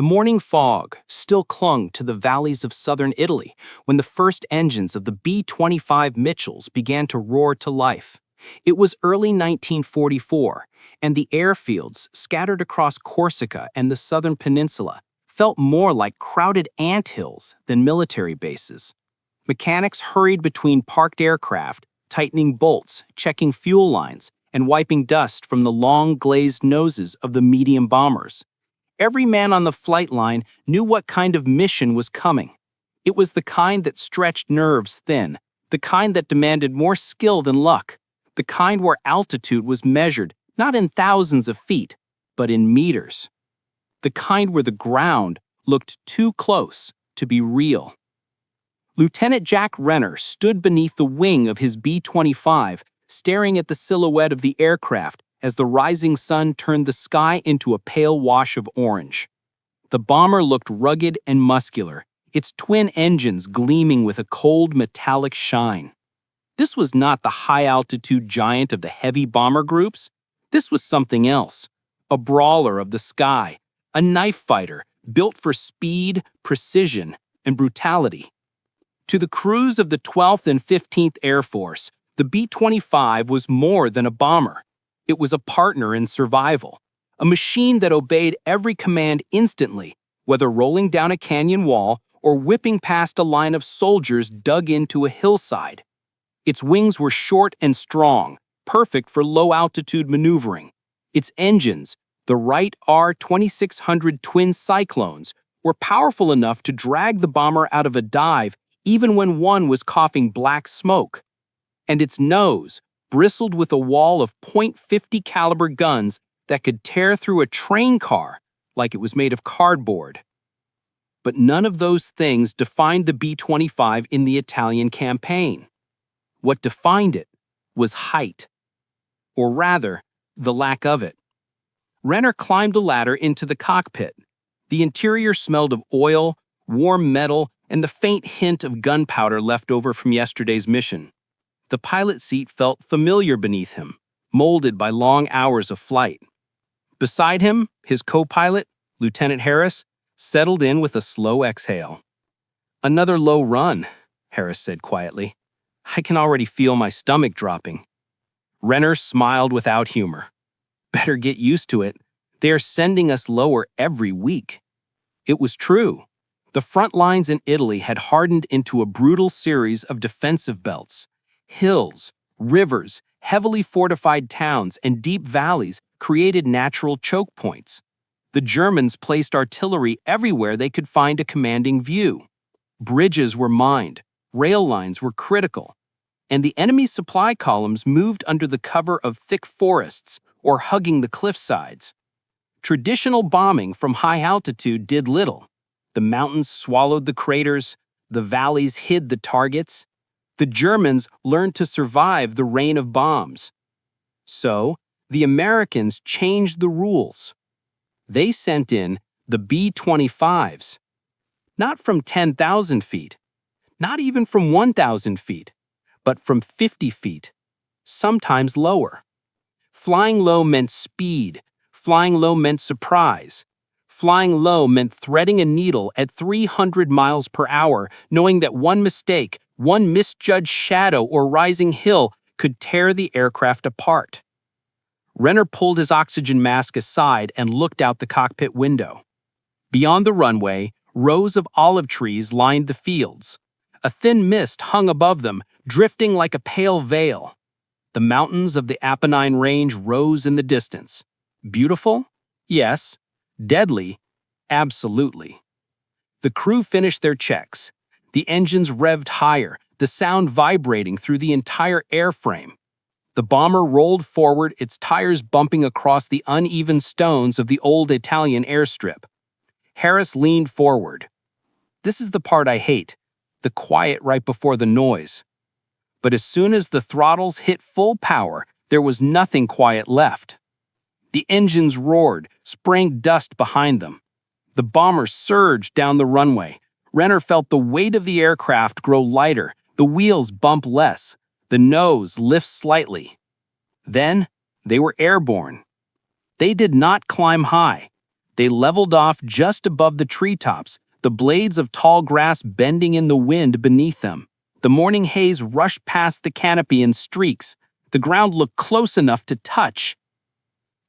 The morning fog still clung to the valleys of southern Italy when the first engines of the B-25 Mitchells began to roar to life. It was early 1944, and the airfields scattered across Corsica and the southern peninsula felt more like crowded anthills than military bases. Mechanics hurried between parked aircraft, tightening bolts, checking fuel lines, and wiping dust from the long glazed noses of the medium bombers. Every man on the flight line knew what kind of mission was coming. It was the kind that stretched nerves thin, the kind that demanded more skill than luck, the kind where altitude was measured not in thousands of feet, but in meters. The kind where the ground looked too close to be real. Lieutenant Jack Renner stood beneath the wing of his B-25, staring at the silhouette of the aircraft as the rising sun turned the sky into a pale wash of orange. The bomber looked rugged and muscular, its twin engines gleaming with a cold metallic shine. This was not the high-altitude giant of the heavy bomber groups. This was something else, a brawler of the sky, a knife fighter built for speed, precision, and brutality. To the crews of the 12th and 15th Air Force, the B-25 was more than a bomber. It was a partner in survival, a machine that obeyed every command instantly, whether rolling down a canyon wall or whipping past a line of soldiers dug into a hillside. Its wings were short and strong, perfect for low-altitude maneuvering. Its engines, the Wright R-2600 twin Cyclones, were powerful enough to drag the bomber out of a dive even when one was coughing black smoke. And its nose bristled with a wall of .50 caliber guns that could tear through a train car like it was made of cardboard. But none of those things defined the B-25 in the Italian campaign. What defined it was height, or rather, the lack of it. Renner climbed a ladder into the cockpit. The interior smelled of oil, warm metal, and the faint hint of gunpowder left over from yesterday's mission. The pilot seat felt familiar beneath him, molded by long hours of flight. Beside him, his co-pilot, Lieutenant Harris, settled in with a slow exhale. "Another low run," Harris said quietly. "I can already feel my stomach dropping." Renner smiled without humor. "Better get used to it. They are sending us lower every week." It was true. The front lines in Italy had hardened into a brutal series of defensive belts. Hills, rivers, heavily fortified towns, and deep valleys created natural choke points. The Germans placed artillery everywhere they could find a commanding view. Bridges were mined, rail lines were critical, and the enemy's supply columns moved under the cover of thick forests or hugging the cliff sides. Traditional bombing from high altitude did little. The mountains swallowed the craters, the valleys hid the targets. The Germans learned to survive the rain of bombs. So, the Americans changed the rules. They sent in the B-25s, not from 10,000 feet, not even from 1,000 feet, but from 50 feet, sometimes lower. Flying low meant speed, flying low meant surprise. Flying low meant threading a needle at 300 miles per hour, knowing that one mistake, one misjudged shadow or rising hill could tear the aircraft apart. Renner pulled his oxygen mask aside and looked out the cockpit window. Beyond the runway, rows of olive trees lined the fields. A thin mist hung above them, drifting like a pale veil. The mountains of the Apennine Range rose in the distance. Beautiful? Yes. Deadly? Absolutely. The crew finished their checks. The engines revved higher, the sound vibrating through the entire airframe. The bomber rolled forward, its tires bumping across the uneven stones of the old Italian airstrip. Harris leaned forward. "This is the part I hate, the quiet right before the noise." But as soon as the throttles hit full power, there was nothing quiet left. The engines roared, spraying dust behind them. The bomber surged down the runway. Renner felt the weight of the aircraft grow lighter, the wheels bump less, the nose lift slightly. Then, they were airborne. They did not climb high. They leveled off just above the treetops, the blades of tall grass bending in the wind beneath them. The morning haze rushed past the canopy in streaks. The ground looked close enough to touch.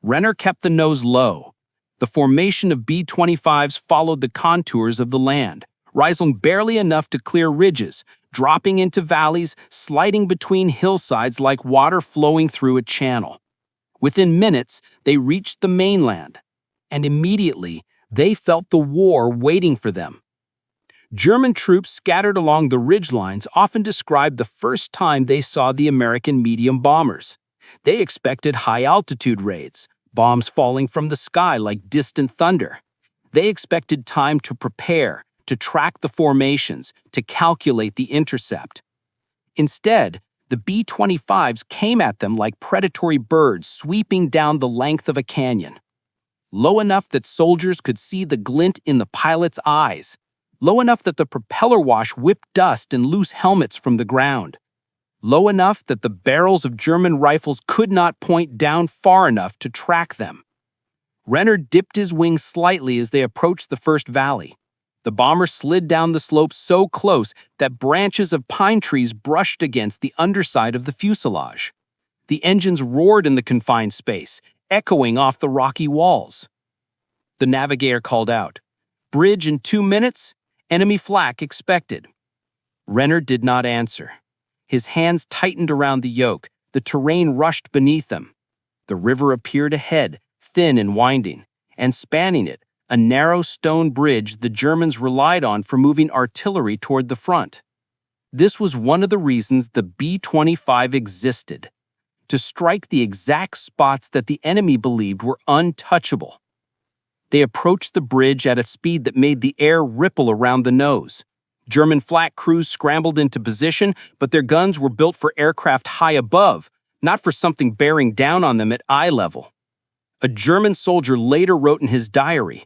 Renner kept the nose low. The formation of B-25s followed the contours of the land, rising barely enough to clear ridges, dropping into valleys, sliding between hillsides like water flowing through a channel. Within minutes, they reached the mainland, and immediately they felt the war waiting for them. German troops scattered along the ridgelines often described the first time they saw the American medium bombers. They expected high-altitude raids, bombs falling from the sky like distant thunder. They expected time to prepare, to track the formations, to calculate the intercept. Instead, the B-25s came at them like predatory birds sweeping down the length of a canyon. Low enough that soldiers could see the glint in the pilot's eyes. Low enough that the propeller wash whipped dust and loose helmets from the ground. Low enough that the barrels of German rifles could not point down far enough to track them. Renner dipped his wings slightly as they approached the first valley. The bomber slid down the slope so close that branches of pine trees brushed against the underside of the fuselage. The engines roared in the confined space, echoing off the rocky walls. The navigator called out, "Bridge in 2 minutes? Enemy flak expected." Renner did not answer. His hands tightened around the yoke. The terrain rushed beneath them. The river appeared ahead, thin and winding, and spanning it, a narrow stone bridge the Germans relied on for moving artillery toward the front. This was one of the reasons the B-25 existed, to strike the exact spots that the enemy believed were untouchable. They approached the bridge at a speed that made the air ripple around the nose. German flak crews scrambled into position, but their guns were built for aircraft high above, not for something bearing down on them at eye level. A German soldier later wrote in his diary,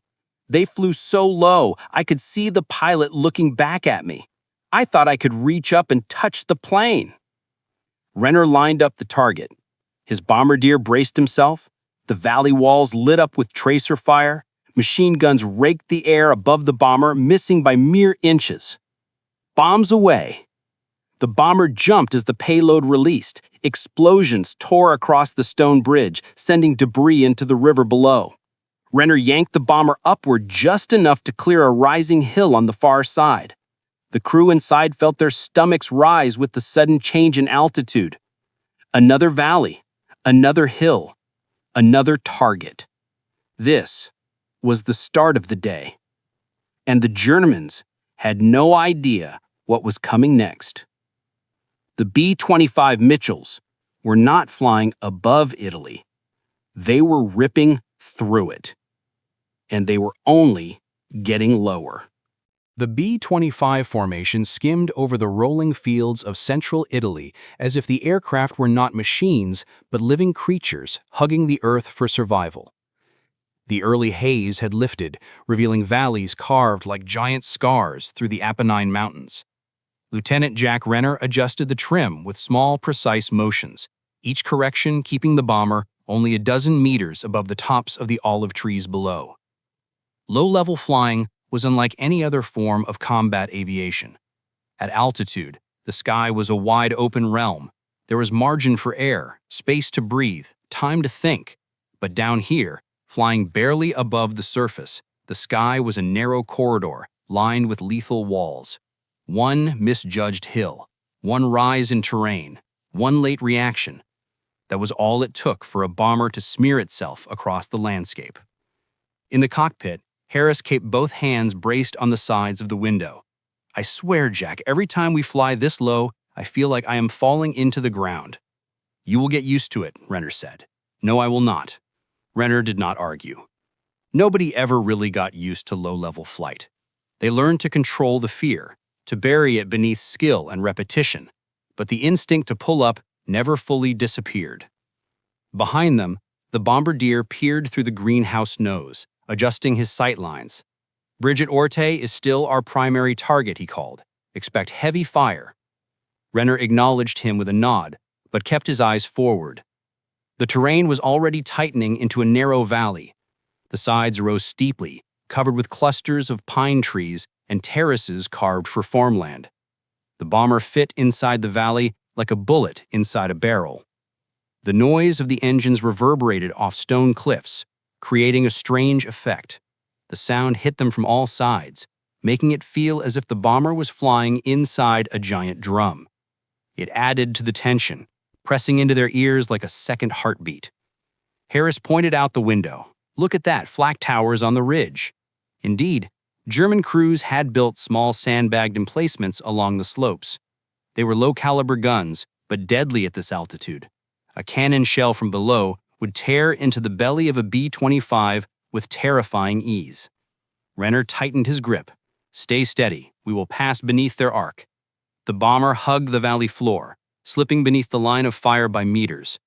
"They flew so low, I could see the pilot looking back at me. I thought I could reach up and touch the plane." Renner lined up the target. His bombardier braced himself. The valley walls lit up with tracer fire. Machine guns raked the air above the bomber, missing by mere inches. Bombs away. The bomber jumped as the payload released. Explosions tore across the stone bridge, sending debris into the river below. Renner yanked the bomber upward just enough to clear a rising hill on the far side. The crew inside felt their stomachs rise with the sudden change in altitude. Another valley, another hill, another target. This was the start of the day, and the Germans had no idea what was coming next. The B-25 Mitchells were not flying above Italy. They were ripping through it, and they were only getting lower. The B-25 formation skimmed over the rolling fields of central Italy as if the aircraft were not machines, but living creatures hugging the earth for survival. The early haze had lifted, revealing valleys carved like giant scars through the Apennine Mountains. Lieutenant Jack Renner adjusted the trim with small, precise motions, each correction keeping the bomber only a dozen meters above the tops of the olive trees below. Low-level flying was unlike any other form of combat aviation. At altitude, the sky was a wide-open realm. There was margin for air, space to breathe, time to think. But down here, flying barely above the surface, the sky was a narrow corridor lined with lethal walls. One misjudged hill, one rise in terrain, one late reaction. That was all it took for a bomber to smear itself across the landscape. In the cockpit, Harris kept both hands braced on the sides of the window. "I swear, Jack, every time we fly this low, I feel like I am falling into the ground." "You will get used to it," Renner said. "No, I will not." Renner did not argue. Nobody ever really got used to low-level flight. They learned to control the fear, to bury it beneath skill and repetition, but the instinct to pull up never fully disappeared. Behind them, the bombardier peered through the greenhouse nose, adjusting his sight lines. "Bridget Orte is still our primary target," he called. "Expect heavy fire." Renner acknowledged him with a nod, but kept his eyes forward. The terrain was already tightening into a narrow valley. The sides rose steeply, covered with clusters of pine trees and terraces carved for farmland. The bomber fit inside the valley like a bullet inside a barrel. The noise of the engines reverberated off stone cliffs, creating a strange effect. The sound hit them from all sides, making it feel as if the bomber was flying inside a giant drum. It added to the tension, pressing into their ears like a second heartbeat. Harris pointed out the window. "Look at that, flak towers on the ridge." Indeed, German crews had built small sandbagged emplacements along the slopes. They were low-caliber guns, but deadly at this altitude. A cannon shell from below would tear into the belly of a B-25 with terrifying ease. Renner tightened his grip. "Stay steady, we will pass beneath their arc." The bomber hugged the valley floor, slipping beneath the line of fire by meters.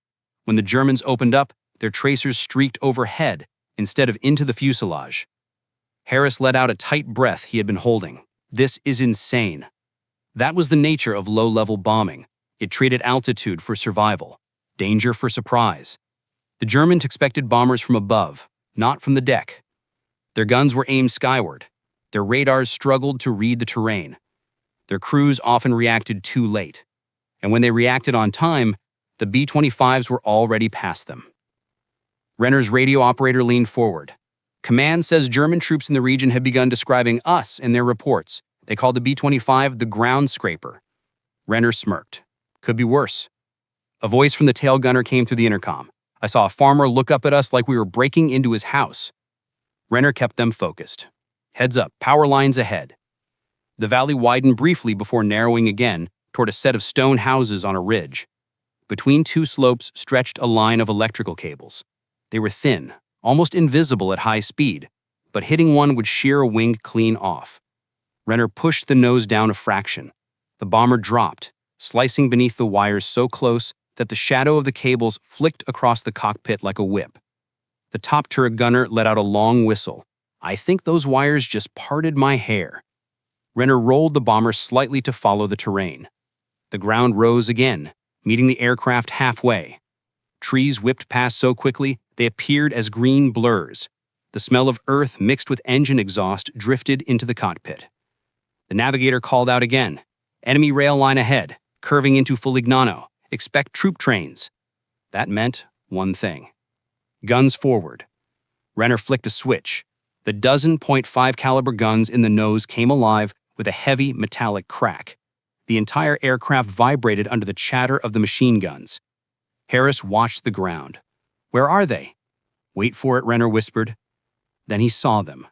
When the Germans opened up, their tracers streaked overhead instead of into the fuselage. Harris let out a tight breath he had been holding. "This is insane." That was the nature of low-level bombing. It traded altitude for survival, danger for surprise. The Germans expected bombers from above, not from the deck. Their guns were aimed skyward. Their radars struggled to read the terrain. Their crews often reacted too late. And when they reacted on time, the B-25s were already past them. Renner's radio operator leaned forward. "Command says German troops in the region have begun describing us in their reports. They call the B-25 the ground scraper." Renner smirked. "Could be worse." A voice from the tail gunner came through the intercom. "I saw a farmer look up at us like we were breaking into his house." Renner kept them focused. "Heads up, power lines ahead." The valley widened briefly before narrowing again toward a set of stone houses on a ridge. Between two slopes stretched a line of electrical cables. They were thin, almost invisible at high speed, but hitting one would shear a wing clean off. Renner pushed the nose down a fraction. The bomber dropped, slicing beneath the wires so close that the shadow of the cables flicked across the cockpit like a whip. The top turret gunner let out a long whistle. "I think those wires just parted my hair." Renner rolled the bomber slightly to follow the terrain. The ground rose again, meeting the aircraft halfway. Trees whipped past so quickly they appeared as green blurs. The smell of earth mixed with engine exhaust drifted into the cockpit. The navigator called out again. "Enemy rail line ahead, curving into Fulignano. Expect troop trains." That meant one thing. Guns forward. Renner flicked a switch. The dozen .5 caliber guns in the nose came alive with a heavy metallic crack. The entire aircraft vibrated under the chatter of the machine guns. Harris watched the ground. "Where are they?" "Wait for it," Renner whispered. Then he saw them.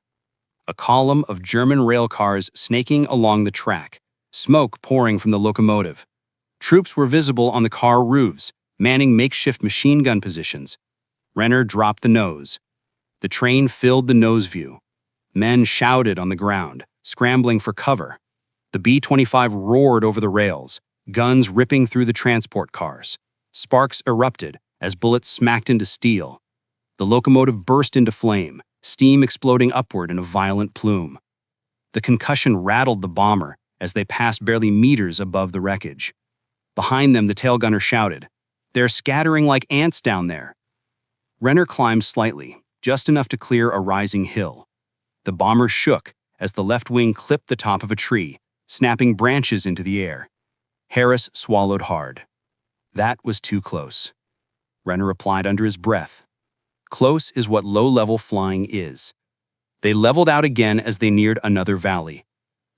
A column of German rail cars snaking along the track, smoke pouring from the locomotive. Troops were visible on the car roofs, manning makeshift machine gun positions. Renner dropped the nose. The train filled the nose view. Men shouted on the ground, scrambling for cover. The B-25 roared over the rails, guns ripping through the transport cars. Sparks erupted as bullets smacked into steel. The locomotive burst into flame, steam exploding upward in a violent plume. The concussion rattled the bomber as they passed barely meters above the wreckage. Behind them, the tail gunner shouted, "They're scattering like ants down there." Renner climbed slightly, just enough to clear a rising hill. The bomber shook as the left wing clipped the top of a tree, snapping branches into the air. Harris swallowed hard. That was too close. Renner replied under his breath. Close is what low-level flying is. They leveled out again as they neared another valley.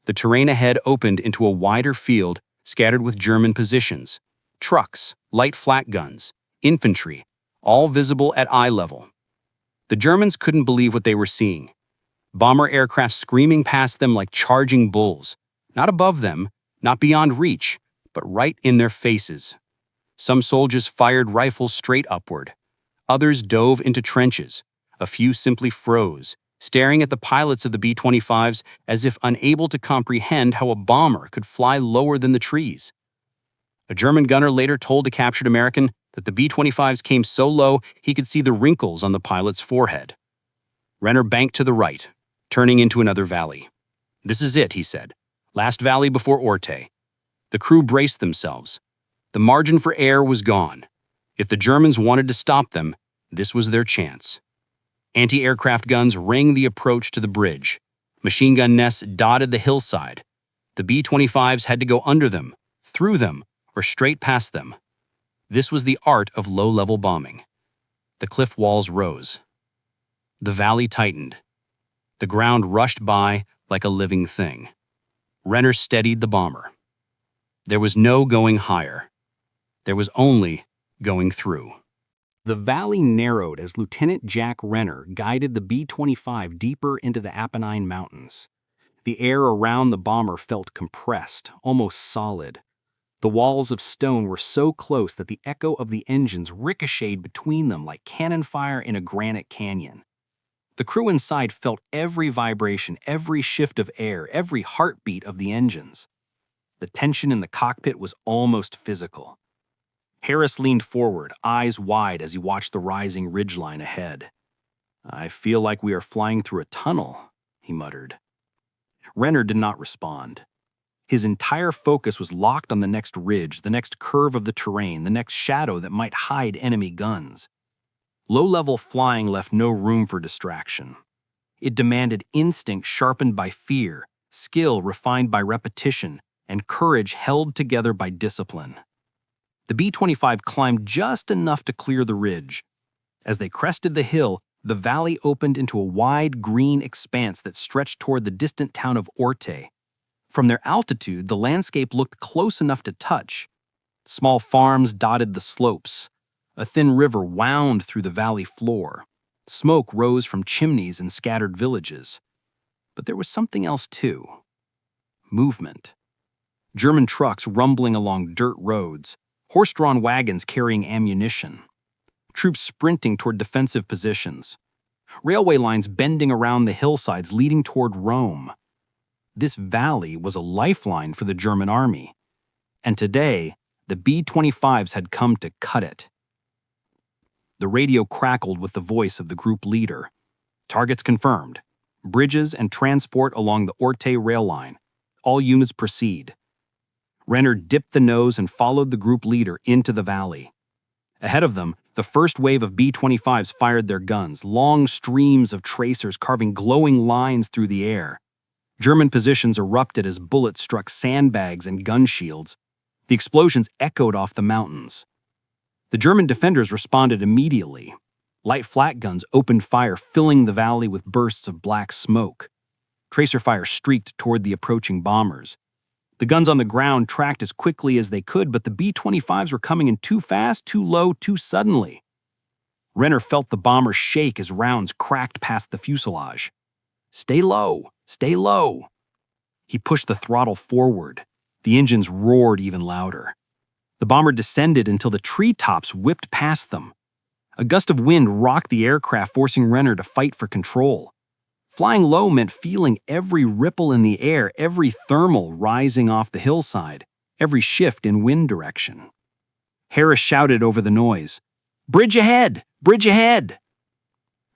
The terrain ahead opened into a wider field scattered with German positions. Trucks, light flak guns, infantry, all visible at eye level. The Germans couldn't believe what they were seeing. Bomber aircraft screaming past them like charging bulls. Not above them, not beyond reach, but right in their faces. Some soldiers fired rifles straight upward. Others dove into trenches. A few simply froze, staring at the pilots of the B-25s as if unable to comprehend how a bomber could fly lower than the trees. A German gunner later told a captured American that the B-25s came so low he could see the wrinkles on the pilot's forehead. Renner banked to the right, turning into another valley. "This is it," he said. "Last valley before Orte." The crew braced themselves. The margin for error was gone. If the Germans wanted to stop them, this was their chance. Anti-aircraft guns rang the approach to the bridge. Machine gun nests dotted the hillside. The B-25s had to go under them, through them, or straight past them. This was the art of low-level bombing. The cliff walls rose. The valley tightened. The ground rushed by like a living thing. Renner steadied the bomber. There was no going higher. There was only going through. The valley narrowed as Lieutenant Jack Renner guided the B-25 deeper into the Apennine Mountains. The air around the bomber felt compressed, almost solid. The walls of stone were so close that the echo of the engines ricocheted between them like cannon fire in a granite canyon. The crew inside felt every vibration, every shift of air, every heartbeat of the engines. The tension in the cockpit was almost physical. Harris leaned forward, eyes wide as he watched the rising ridgeline ahead. "I feel like we are flying through a tunnel," he muttered. Renner did not respond. His entire focus was locked on the next ridge, the next curve of the terrain, the next shadow that might hide enemy guns. Low-level flying left no room for distraction. It demanded instinct sharpened by fear, skill refined by repetition, and courage held together by discipline. The B-25 climbed just enough to clear the ridge. As they crested the hill, the valley opened into a wide green expanse that stretched toward the distant town of Orte. From their altitude, the landscape looked close enough to touch. Small farms dotted the slopes. A thin river wound through the valley floor. Smoke rose from chimneys in scattered villages. But there was something else too. Movement. German trucks rumbling along dirt roads, horse-drawn wagons carrying ammunition, troops sprinting toward defensive positions, railway lines bending around the hillsides leading toward Rome. This valley was a lifeline for the German army, and today the B-25s had come to cut it. The radio crackled with the voice of the group leader. "Targets confirmed. Bridges and transport along the Orte rail line. All units proceed." Renner dipped the nose and followed the group leader into the valley. Ahead of them, the first wave of B-25s fired their guns, long streams of tracers carving glowing lines through the air. German positions erupted as bullets struck sandbags and gun shields. The explosions echoed off the mountains. The German defenders responded immediately. Light flak guns opened fire, filling the valley with bursts of black smoke. Tracer fire streaked toward the approaching bombers. The guns on the ground tracked as quickly as they could, but the B-25s were coming in too fast, too low, too suddenly. Renner felt the bomber shake as rounds cracked past the fuselage. "Stay low, stay low." He pushed the throttle forward. The engines roared even louder. The bomber descended until the treetops whipped past them. A gust of wind rocked the aircraft, forcing Renner to fight for control. Flying low meant feeling every ripple in the air, every thermal rising off the hillside, every shift in wind direction. Harris shouted over the noise, "Bridge ahead! Bridge ahead!"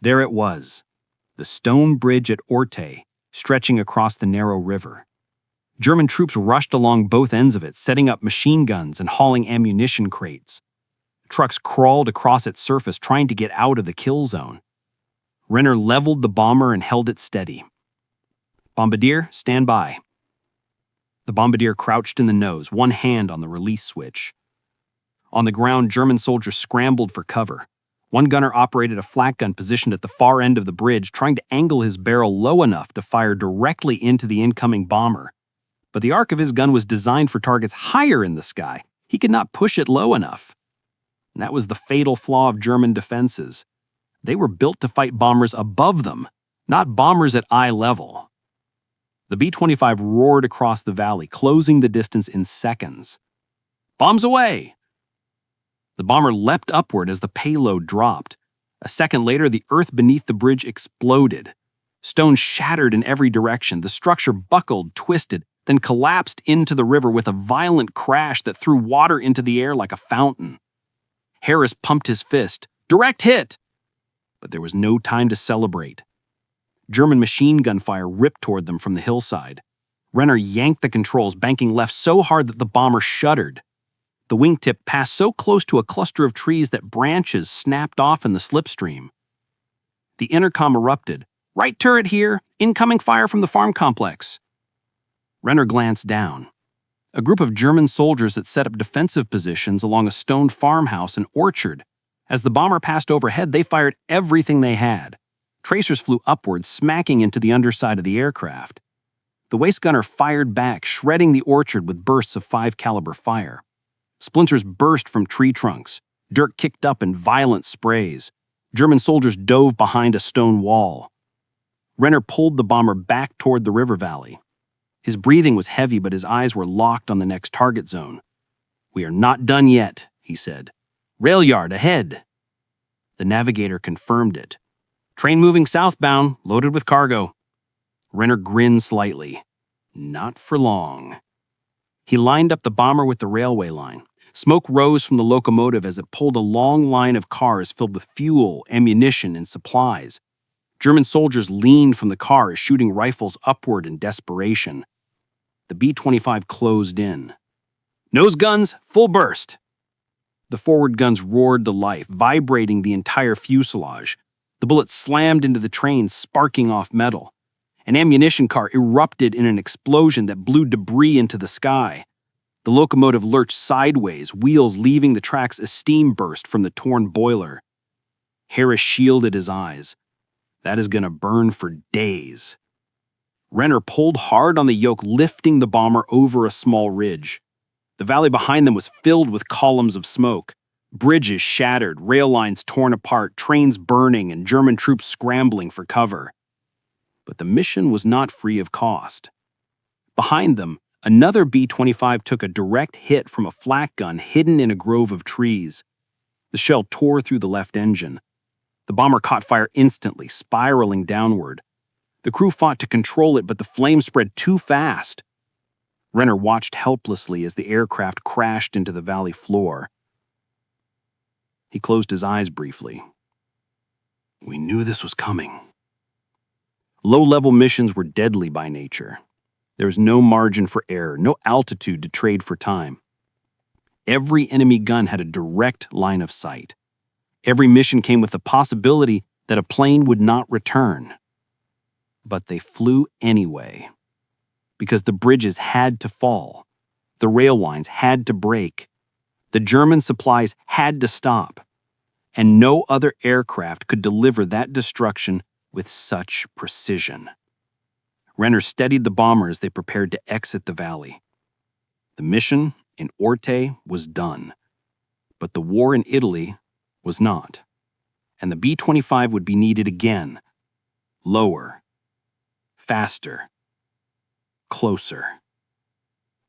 There it was, the stone bridge at Orte, stretching across the narrow river. German troops rushed along both ends of it, setting up machine guns and hauling ammunition crates. Trucks crawled across its surface, trying to get out of the kill zone. Renner leveled the bomber and held it steady. "Bombardier, stand by." The bombardier crouched in the nose, one hand on the release switch. On the ground, German soldiers scrambled for cover. One gunner operated a flak gun positioned at the far end of the bridge, trying to angle his barrel low enough to fire directly into the incoming bomber. But the arc of his gun was designed for targets higher in the sky. He could not push it low enough. And that was the fatal flaw of German defenses. They were built to fight bombers above them, not bombers at eye level. The B-25 roared across the valley, closing the distance in seconds. "Bombs away!" The bomber leapt upward as the payload dropped. A second later, the earth beneath the bridge exploded. Stones shattered in every direction. The structure buckled, twisted, then collapsed into the river with a violent crash that threw water into the air like a fountain. Harris pumped his fist. "Direct hit!" But there was no time to celebrate. German machine gun fire ripped toward them from the hillside. Renner yanked the controls, banking left so hard that the bomber shuddered. The wingtip passed so close to a cluster of trees that branches snapped off in the slipstream. The intercom erupted. "Right turret here! Incoming fire from the farm complex!" Renner glanced down. A group of German soldiers had set up defensive positions along a stone farmhouse and orchard. As the bomber passed overhead, they fired everything they had. Tracers flew upward, smacking into the underside of the aircraft. The waist gunner fired back, shredding the orchard with bursts of 5 caliber fire. Splinters burst from tree trunks. Dirt kicked up in violent sprays. German soldiers dove behind a stone wall. Renner pulled the bomber back toward the river valley. His breathing was heavy, but his eyes were locked on the next target zone. "We are not done yet," he said. "Rail yard ahead." The navigator confirmed it. "Train moving southbound, loaded with cargo." Renner grinned slightly. Not for long. He lined up the bomber with the railway line. Smoke rose from the locomotive as it pulled a long line of cars filled with fuel, ammunition, and supplies. German soldiers leaned from the cars, shooting rifles upward in desperation. The B-25 closed in. "Nose guns, full burst!" The forward guns roared to life, vibrating the entire fuselage. The bullets slammed into the train, sparking off metal. An ammunition car erupted in an explosion that blew debris into the sky. The locomotive lurched sideways, wheels leaving the tracks as steam burst from the torn boiler. Harris shielded his eyes. "That is going to burn for days." Renner pulled hard on the yoke, lifting the bomber over a small ridge. The valley behind them was filled with columns of smoke. Bridges shattered, rail lines torn apart, trains burning, and German troops scrambling for cover. But the mission was not free of cost. Behind them, another B-25 took a direct hit from a flak gun hidden in a grove of trees. The shell tore through the left engine. The bomber caught fire instantly, spiraling downward. The crew fought to control it, but the flames spread too fast. Renner watched helplessly as the aircraft crashed into the valley floor. He closed his eyes briefly. We knew this was coming. Low-level missions were deadly by nature. There was no margin for error, no altitude to trade for time. Every enemy gun had a direct line of sight. Every mission came with the possibility that a plane would not return. But they flew anyway. Because the bridges had to fall. The rail lines had to break. The German supplies had to stop. And no other aircraft could deliver that destruction with such precision. Renner steadied the bomber as they prepared to exit the valley. The mission in Orte was done. But the war in Italy was not. And the B-25 would be needed again. Lower. Faster. Closer.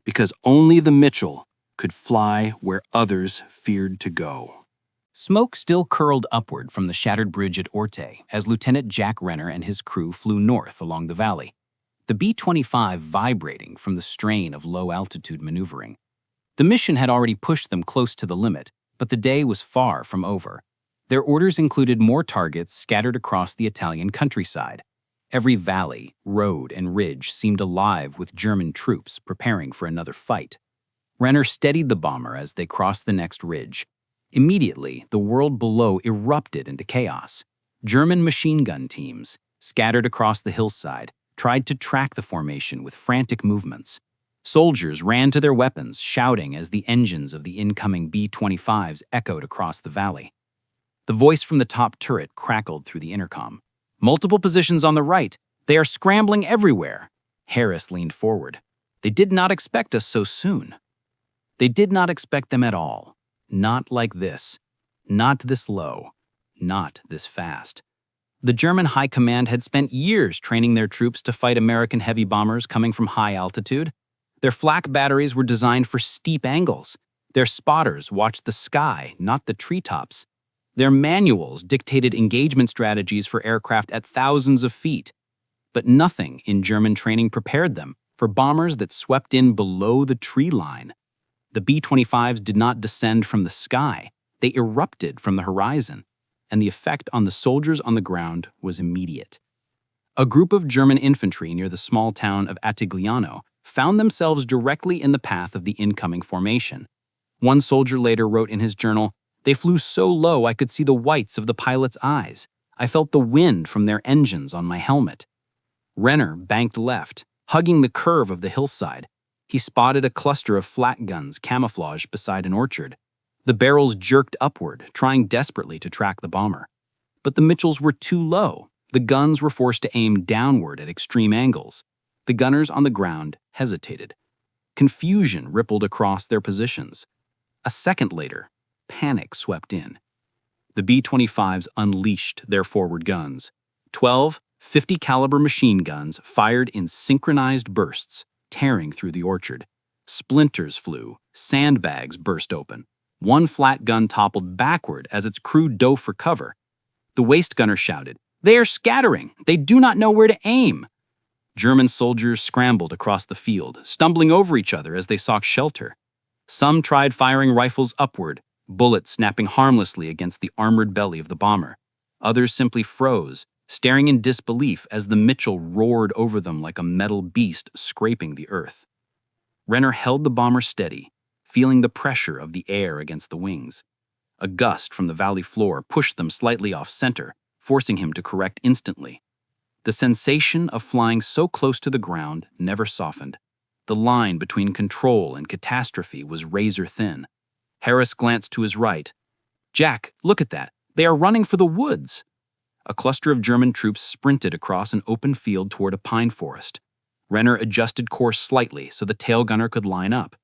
Because only the Mitchell could fly where others feared to go. Smoke still curled upward from the shattered bridge at Orte as Lieutenant Jack Renner and his crew flew north along the valley, the B-25 vibrating from the strain of low-altitude maneuvering. The mission had already pushed them close to the limit, but the day was far from over. Their orders included more targets scattered across the Italian countryside. Every valley, road, and ridge seemed alive with German troops preparing for another fight. Renner steadied the bomber as they crossed the next ridge. Immediately, the world below erupted into chaos. German machine gun teams, scattered across the hillside, tried to track the formation with frantic movements. Soldiers ran to their weapons, shouting as the engines of the incoming B-25s echoed across the valley. The voice from the top turret crackled through the intercom. "Multiple positions on the right. They are scrambling everywhere." Harris leaned forward. "They did not expect us so soon." They did not expect them at all. Not like this. Not this low. Not this fast. The German High Command had spent years training their troops to fight American heavy bombers coming from high altitude. Their flak batteries were designed for steep angles. Their spotters watched the sky, not the treetops. Their manuals dictated engagement strategies for aircraft at thousands of feet. But nothing in German training prepared them for bombers that swept in below the tree line. The B-25s did not descend from the sky. They erupted from the horizon, and the effect on the soldiers on the ground was immediate. A group of German infantry near the small town of Attigliano found themselves directly in the path of the incoming formation. One soldier later wrote in his journal, "They flew so low I could see the whites of the pilot's eyes. I felt the wind from their engines on my helmet. Renner banked left, hugging the curve of the hillside. He spotted a cluster of flak guns camouflaged beside an orchard. The barrels jerked upward, trying desperately to track the bomber. But the Mitchells were too low. The guns were forced to aim downward at extreme angles. The gunners on the ground hesitated. Confusion rippled across their positions. A second later, panic swept in. The B-25s unleashed their forward guns. 12 50-caliber machine guns fired in synchronized bursts, tearing through the orchard. Splinters flew, sandbags burst open. One flat gun toppled backward as its crew dove for cover. The waist gunner shouted, "They are scattering! They do not know where to aim!" German soldiers scrambled across the field, stumbling over each other as they sought shelter. Some tried firing rifles upward, bullets snapping harmlessly against the armored belly of the bomber. Others simply froze, staring in disbelief as the Mitchell roared over them like a metal beast scraping the earth. Renner held the bomber steady, feeling the pressure of the air against the wings. A gust from the valley floor pushed them slightly off center, forcing him to correct instantly. The sensation of flying so close to the ground never softened. The line between control and catastrophe was razor thin. Harris glanced to his right. "Jack, look at that. They are running for the woods." A cluster of German troops sprinted across an open field toward a pine forest. Renner adjusted course slightly so the tail gunner could line up.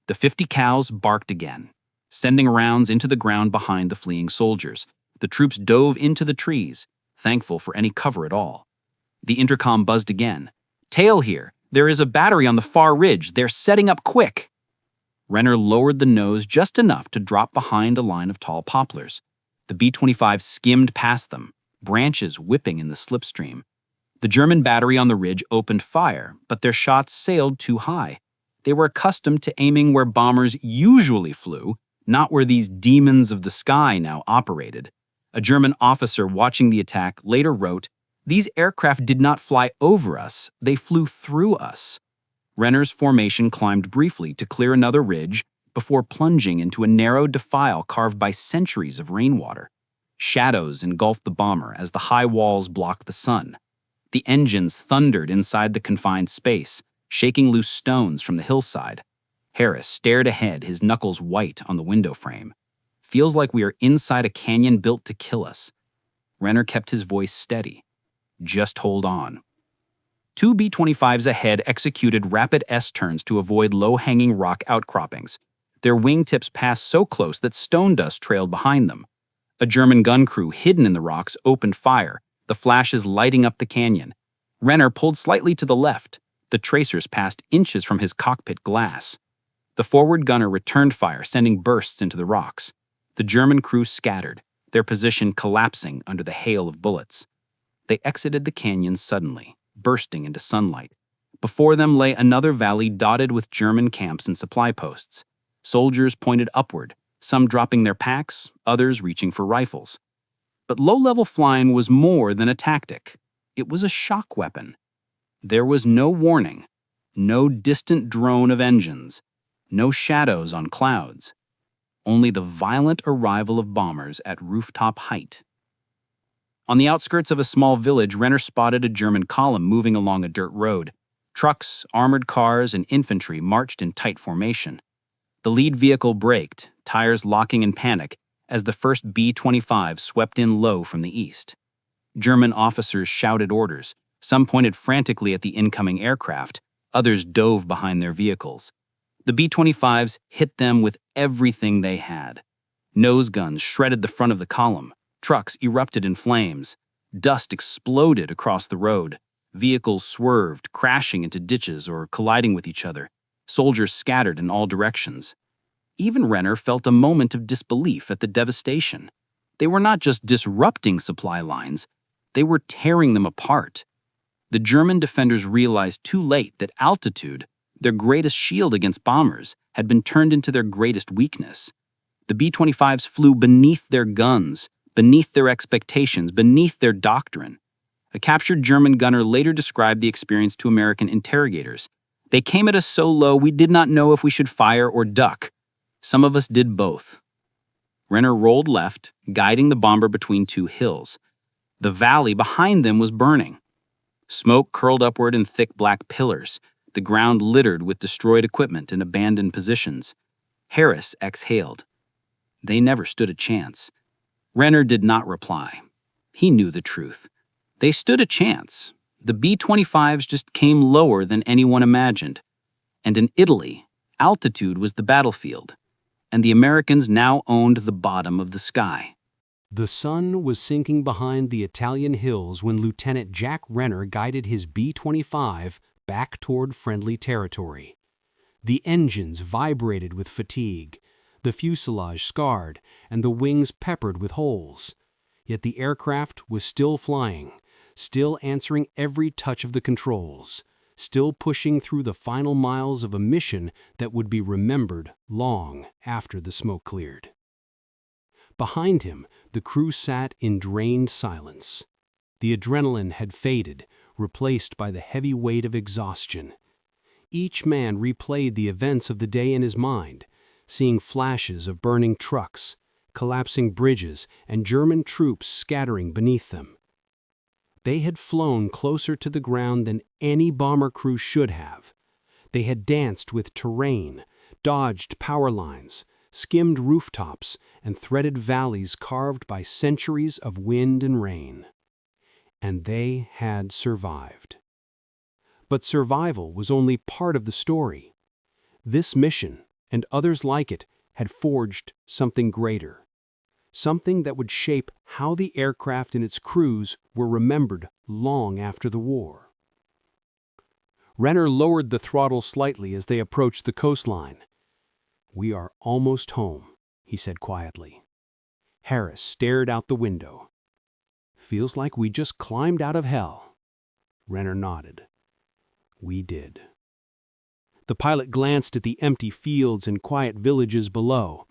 The 50 cows barked again, sending rounds into the ground behind the fleeing soldiers. The troops dove into the trees, thankful for any cover at all. The intercom buzzed again. "Tail here. There is a battery on the far ridge. They're setting up quick." Renner lowered the nose just enough to drop behind a line of tall poplars. The B-25 skimmed past them, branches whipping in the slipstream. The German battery on the ridge opened fire, but their shots sailed too high. They were accustomed to aiming where bombers usually flew, not where these demons of the sky now operated. A German officer watching the attack later wrote, "These aircraft did not fly over us, they flew through us." Renner's formation climbed briefly to clear another ridge before plunging into a narrow defile carved by centuries of rainwater. Shadows engulfed the bomber as the high walls blocked the sun. The engines thundered inside the confined space, shaking loose stones from the hillside. Harris stared ahead, his knuckles white on the window frame. "Feels like we are inside a canyon built to kill us." Renner kept his voice steady. "Just hold on." Two B-25s ahead executed rapid S-turns to avoid low-hanging rock outcroppings. Their wingtips passed so close that stone dust trailed behind them. A German gun crew hidden in the rocks opened fire, the flashes lighting up the canyon. Renner pulled slightly to the left. The tracers passed inches from his cockpit glass. The forward gunner returned fire, sending bursts into the rocks. The German crew scattered, their position collapsing under the hail of bullets. They exited the canyon suddenly, bursting into sunlight. Before them lay another valley dotted with German camps and supply posts. Soldiers pointed upward, some dropping their packs, others reaching for rifles. But low-level flying was more than a tactic. It was a shock weapon. There was no warning, no distant drone of engines, no shadows on clouds, only the violent arrival of bombers at rooftop height. On the outskirts of a small village, Renner spotted a German column moving along a dirt road. Trucks, armored cars, and infantry marched in tight formation. The lead vehicle braked, tires locking in panic, as the first B-25 swept in low from the east. German officers shouted orders. Some pointed frantically at the incoming aircraft, others dove behind their vehicles. The B-25s hit them with everything they had. Nose guns shredded the front of the column. Trucks erupted in flames. Dust exploded across the road. Vehicles swerved, crashing into ditches or colliding with each other. Soldiers scattered in all directions. Even Renner felt a moment of disbelief at the devastation. They were not just disrupting supply lines, they were tearing them apart. The German defenders realized too late that altitude, their greatest shield against bombers, had been turned into their greatest weakness. The B-25s flew beneath their guns, beneath their expectations, beneath their doctrine. A captured German gunner later described the experience to American interrogators. "They came at us so low we did not know if we should fire or duck. Some of us did both." Renner rolled left, guiding the bomber between two hills. The valley behind them was burning. Smoke curled upward in thick black pillars, the ground littered with destroyed equipment in abandoned positions. Harris exhaled. They never stood a chance. Renner did not reply. He knew the truth. They stood a chance. The B-25s just came lower than anyone imagined. And in Italy, altitude was the battlefield, and the Americans now owned the bottom of the sky. The sun was sinking behind the Italian hills when Lieutenant Jack Renner guided his B-25 back toward friendly territory. The engines vibrated with fatigue, the fuselage scarred, and the wings peppered with holes. Yet the aircraft was still flying, still answering every touch of the controls, still pushing through the final miles of a mission that would be remembered long after the smoke cleared. Behind him, the crew sat in drained silence. The adrenaline had faded, replaced by the heavy weight of exhaustion. Each man replayed the events of the day in his mind, seeing flashes of burning trucks, collapsing bridges, and German troops scattering beneath them. They had flown closer to the ground than any bomber crew should have. They had danced with terrain, dodged power lines, skimmed rooftops, and threaded valleys carved by centuries of wind and rain. And they had survived. But survival was only part of the story. This mission, and others like it, had forged something greater. Something that would shape how the aircraft and its crews were remembered long after the war. Renner lowered the throttle slightly as they approached the coastline. "We are almost home," he said quietly. Harris stared out the window. "Feels like we just climbed out of hell." Renner nodded. "We did." The pilot glanced at the empty fields and quiet villages below.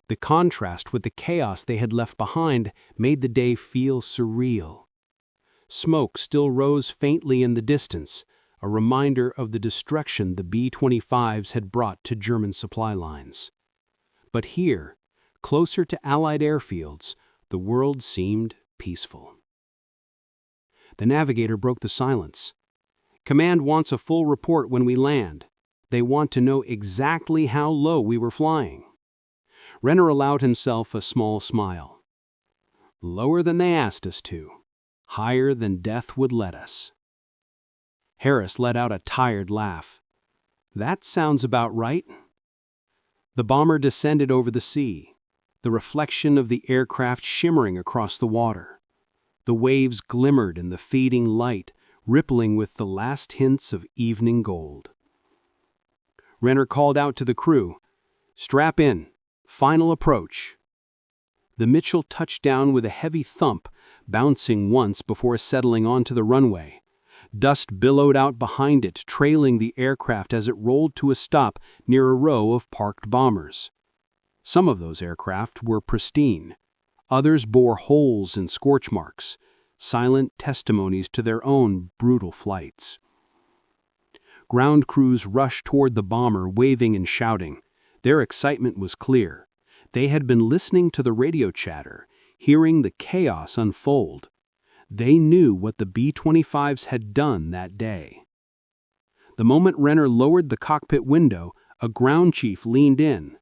The contrast with the chaos they had left behind made the day feel surreal. Smoke still rose faintly in the distance, a reminder of the destruction the B-25s had brought to German supply lines. But here, closer to Allied airfields, the world seemed peaceful. The navigator broke the silence. "Command wants a full report when we land. They want to know exactly how low we were flying." Renner allowed himself a small smile. "Lower than they asked us to. Higher than death would let us." Harris let out a tired laugh. "That sounds about right." The bomber descended over the sea, the reflection of the aircraft shimmering across the water. The waves glimmered in the fading light, rippling with the last hints of evening gold. Renner called out to the crew, "Strap in. Final approach." The Mitchell touched down with a heavy thump, bouncing once before settling onto the runway. Dust billowed out behind it, trailing the aircraft as it rolled to a stop near a row of parked bombers. Some of those aircraft were pristine. Others bore holes and scorch marks, silent testimonies to their own brutal flights. Ground crews rushed toward the bomber, waving and shouting. Their excitement was clear. They had been listening to the radio chatter, hearing the chaos unfold. They knew what the B-25s had done that day. The moment Renner lowered the cockpit window, a ground chief leaned in.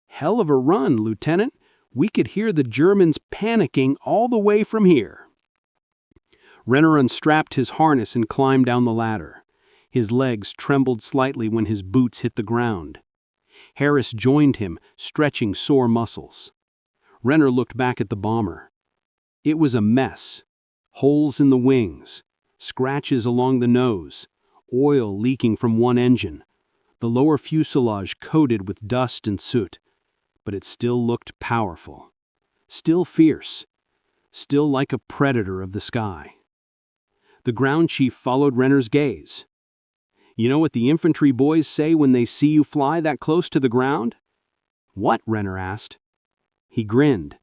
"Hell of a run, Lieutenant. We could hear the Germans panicking all the way from here." Renner unstrapped his harness and climbed down the ladder. His legs trembled slightly when his boots hit the ground. Harris joined him, stretching sore muscles. Renner looked back at the bomber. It was a mess. Holes in the wings, scratches along the nose, oil leaking from one engine, the lower fuselage coated with dust and soot. But it still looked powerful, still fierce, still like a predator of the sky. The ground chief followed Renner's gaze. "You know what the infantry boys say when they see you fly that close to the ground?" "What?" Renner asked. He grinned.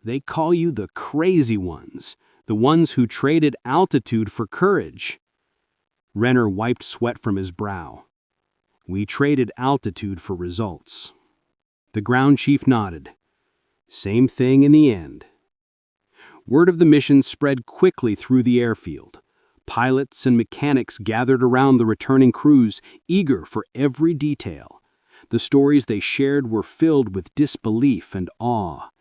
"They call you the crazy ones, the ones who traded altitude for courage." Renner wiped sweat from his brow. "We traded altitude for results." The ground chief nodded. "Same thing in the end." Word of the mission spread quickly through the airfield. Pilots and mechanics gathered around the returning crews, eager for every detail. The stories they shared were filled with disbelief and awe.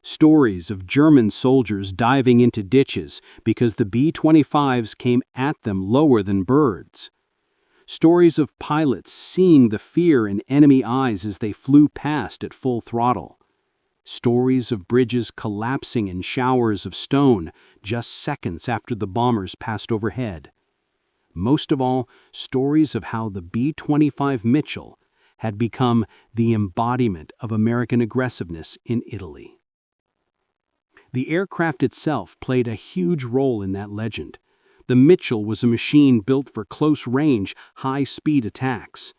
Stories of German soldiers diving into ditches because the B-25s came at them lower than birds. Stories of pilots seeing the fear in enemy eyes as they flew past at full throttle. Stories of bridges collapsing in showers of stone just seconds after the bombers passed overhead. Most of all, stories of how the B-25 Mitchell had become the embodiment of American aggressiveness in Italy. The aircraft itself played a huge role in that legend. The Mitchell was a machine built for close-range, high-speed attacks.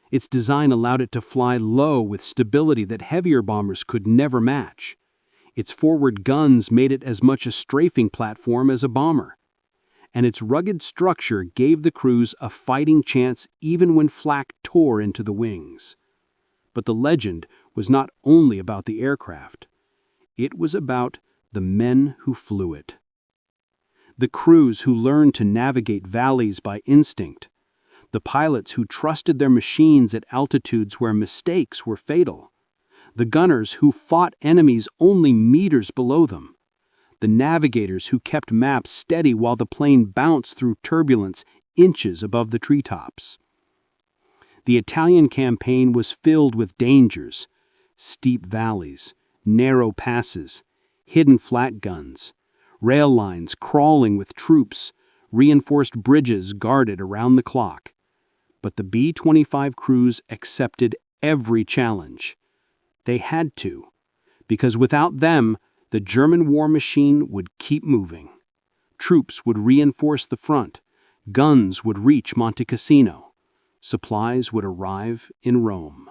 Its design allowed it to fly low with stability that heavier bombers could never match. Its forward guns made it as much a strafing platform as a bomber. And its rugged structure gave the crews a fighting chance even when flak tore into the wings. But the legend was not only about the aircraft. It was about the men who flew it. The crews who learned to navigate valleys by instinct. The pilots who trusted their machines at altitudes where mistakes were fatal. The gunners who fought enemies only meters below them. The navigators who kept maps steady while the plane bounced through turbulence inches above the treetops. The Italian campaign was filled with dangers, steep valleys, narrow passes, hidden flak guns, rail lines crawling with troops, reinforced bridges guarded around the clock. But the B-25 crews accepted every challenge. They had to, because without them, the German war machine would keep moving. Troops would reinforce the front, guns would reach Monte Cassino, supplies would arrive in Rome.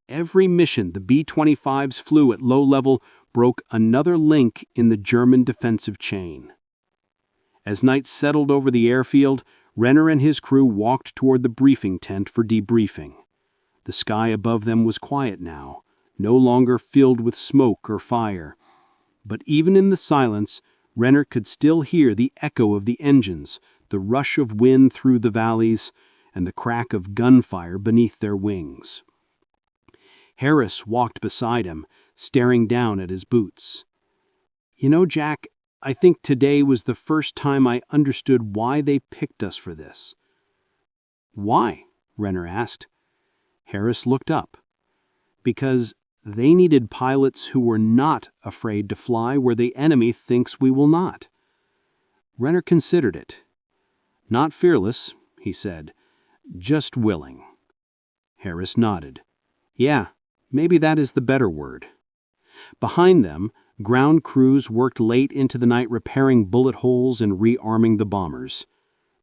Every mission the B-25s flew at low level broke another link in the German defensive chain. As night settled over the airfield, Renner and his crew walked toward the briefing tent for debriefing. The sky above them was quiet now, no longer filled with smoke or fire. But even in the silence, Renner could still hear the echo of the engines, the rush of wind through the valleys, and the crack of gunfire beneath their wings. Harris walked beside him, staring down at his boots. "You know, Jack, I think today was the first time I understood why they picked us for this." "Why?" Renner asked. Harris looked up. "Because they needed pilots who were not afraid to fly where the enemy thinks we will not." Renner considered it. "Not fearless," he said, "just willing." Harris nodded. "Yeah, maybe that is the better word." Behind them, ground crews worked late into the night repairing bullet holes and rearming the bombers.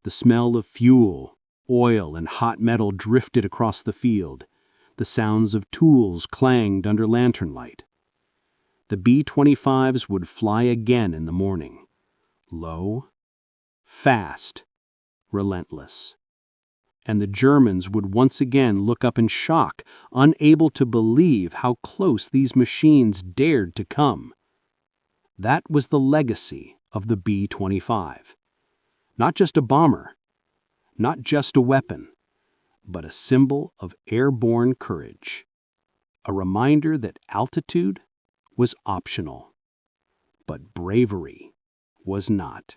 The smell of fuel, oil, and hot metal drifted across the field. The sounds of tools clanged under lantern light. The B-25s would fly again in the morning. Low, fast, relentless. And the Germans would once again look up in shock, unable to believe how close these machines dared to come. That was the legacy of the B-25. Not just a bomber, not just a weapon, but a symbol of airborne courage. A reminder that altitude was optional, but bravery was not.